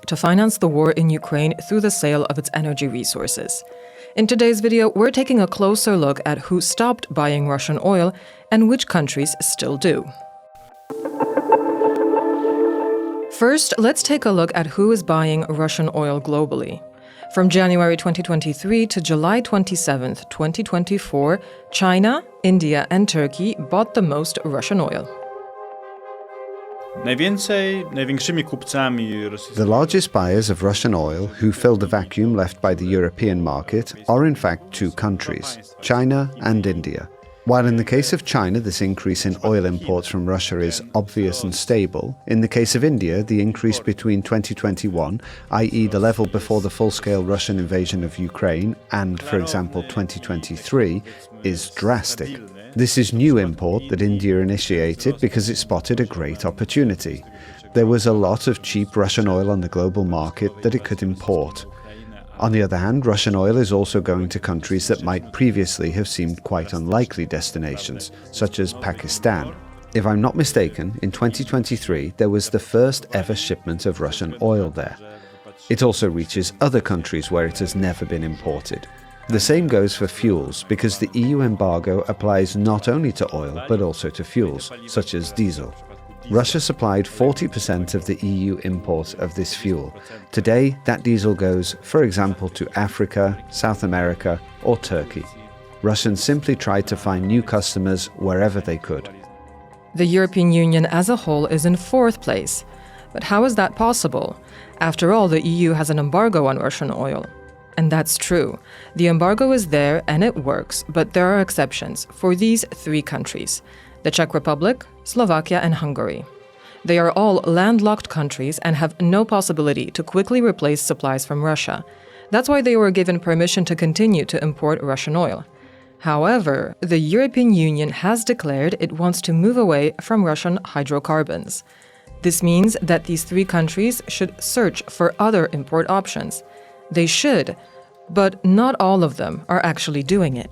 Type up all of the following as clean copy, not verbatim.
to finance the war in Ukraine through the sale of its energy resources. In today's video, we're taking a closer look at who stopped buying Russian oil and which countries still do. First, let's take a look at who is buying Russian oil globally. From January 2023 to July 27, 2024, China, India, and Turkey bought the most Russian oil. The largest buyers of Russian oil, who filled the vacuum left by the European market, are in fact two countries, China and India. While in the case of China, this increase in oil imports from Russia is obvious and stable, in the case of India, the increase between 2021, i.e. the level before the full-scale Russian invasion of Ukraine, and, for example, 2023, is drastic. This is new import that India initiated because it spotted a great opportunity. There was a lot of cheap Russian oil on the global market that it could import. On the other hand, Russian oil is also going to countries that might previously have seemed quite unlikely destinations, such as Pakistan. If I'm not mistaken, in 2023 there was the first ever shipment of Russian oil there. It also reaches other countries where it has never been imported. The same goes for fuels, because the EU embargo applies not only to oil but also to fuels, such as diesel. Russia supplied 40% of the EU import of this fuel. Today, that diesel goes, for example, to Africa, South America, or Turkey. Russians simply tried to find new customers wherever they could. The European Union as a whole is in fourth place. But how is that possible? After all, the EU has an embargo on Russian oil. And that's true. The embargo is there and it works, but there are exceptions for these three countries: the Czech Republic, Slovakia, and Hungary. They are all landlocked countries and have no possibility to quickly replace supplies from Russia. That's why they were given permission to continue to import Russian oil. However, the European Union has declared it wants to move away from Russian hydrocarbons. This means that these three countries should search for other import options. They should, but not all of them are actually doing it.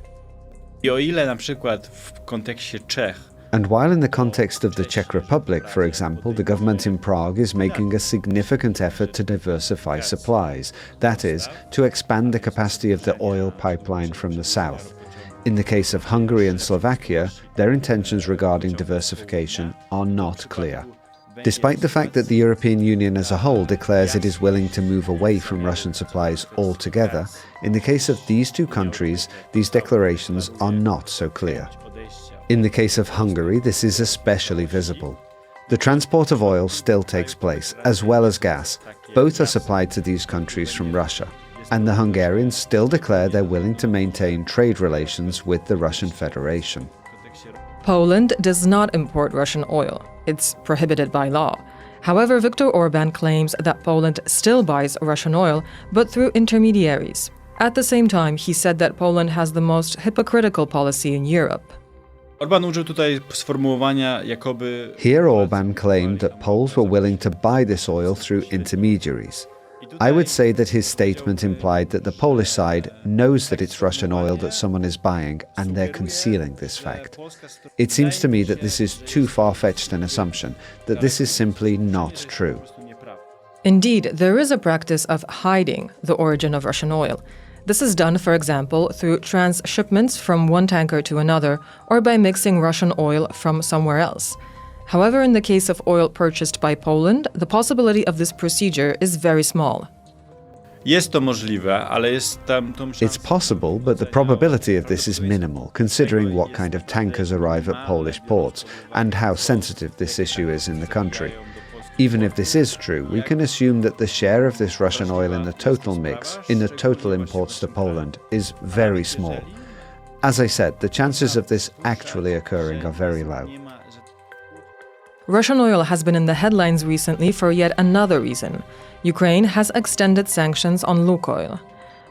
And while in the context of the Czech Republic, for example, the government in Prague is making a significant effort to diversify supplies, that is, to expand the capacity of the oil pipeline from the south. In the case of Hungary and Slovakia, their intentions regarding diversification are not clear. Despite the fact that the European Union as a whole declares it is willing to move away from Russian supplies altogether, in the case of these two countries, these declarations are not so clear. In the case of Hungary, this is especially visible. The transport of oil still takes place, as well as gas. Both are supplied to these countries from Russia. And the Hungarians still declare they're willing to maintain trade relations with the Russian Federation. Poland does not import Russian oil. It's prohibited by law. However, Viktor Orbán claims that Poland still buys Russian oil, but through intermediaries. At the same time, he said that Poland has the most hypocritical policy in Europe. Here Orbán claimed that Poles were willing to buy this oil through intermediaries. I would say that his statement implied that the Polish side knows that it's Russian oil that someone is buying, and they're concealing this fact. It seems to me that this is too far-fetched an assumption, that this is simply not true. Indeed, there is a practice of hiding the origin of Russian oil. This is done, for example, through transshipments from one tanker to another, or by mixing Russian oil from somewhere else. However, in the case of oil purchased by Poland, the possibility of this procedure is very small. It's possible, but the probability of this is minimal, considering what kind of tankers arrive at Polish ports and how sensitive this issue is in the country. Even if this is true, we can assume that the share of this Russian oil in the total mix, in the total imports to Poland, is very small. As I said, the chances of this actually occurring are very low. Russian oil has been in the headlines recently for yet another reason. Ukraine has extended sanctions on LUKOIL.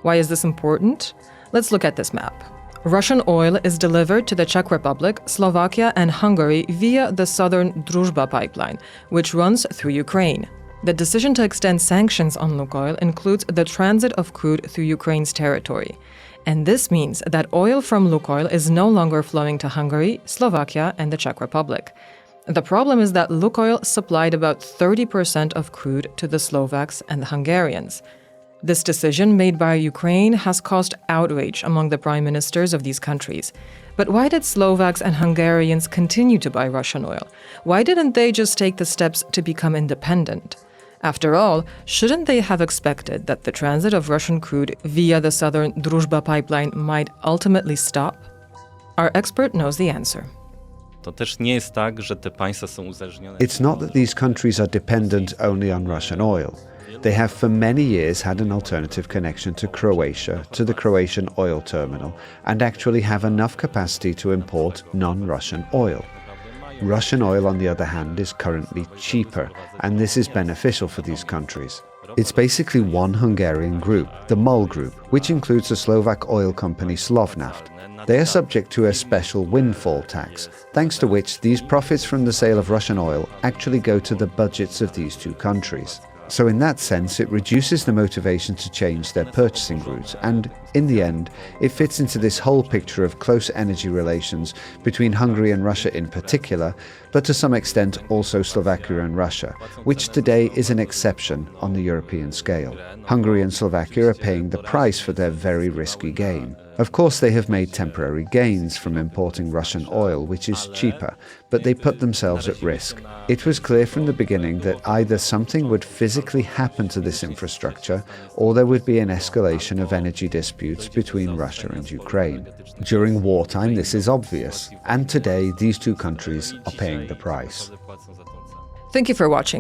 Why is this important? Let's look at this map. Russian oil is delivered to the Czech Republic, Slovakia, and Hungary via the southern Druzhba pipeline, which runs through Ukraine. The decision to extend sanctions on LUKOIL includes the transit of crude through Ukraine's territory. And this means that oil from LUKOIL is no longer flowing to Hungary, Slovakia, and the Czech Republic. The problem is that LUKOIL supplied about 30% of crude to the Slovaks and the Hungarians. This decision made by Ukraine has caused outrage among the prime ministers of these countries. But why did Slovaks and Hungarians continue to buy Russian oil? Why didn't they just take the steps to become independent? After all, shouldn't they have expected that the transit of Russian crude via the southern Druzhba pipeline might ultimately stop? Our expert knows the answer. It's not that these countries are dependent only on Russian oil. They have for many years had an alternative connection to Croatia, to the Croatian oil terminal, and actually have enough capacity to import non-Russian oil. Russian oil, on the other hand, is currently cheaper, and this is beneficial for these countries. It's basically one Hungarian group, the MOL Group, which includes the Slovak oil company Slovnaft. They are subject to a special windfall tax, thanks to which these profits from the sale of Russian oil actually go to the budgets of these two countries. So in that sense, it reduces the motivation to change their purchasing route, and in the end, it fits into this whole picture of close energy relations between Hungary and Russia in particular, but to some extent also Slovakia and Russia, which today is an exception on the European scale. Hungary and Slovakia are paying the price for their very risky game. Of course, they have made temporary gains from importing Russian oil, which is cheaper, but they put themselves at risk. It was clear from the beginning that either something would physically happen to this infrastructure, or there would be an escalation of energy disputes between Russia and Ukraine. During wartime, this is obvious, and today these two countries are paying the price. Thank you for watching.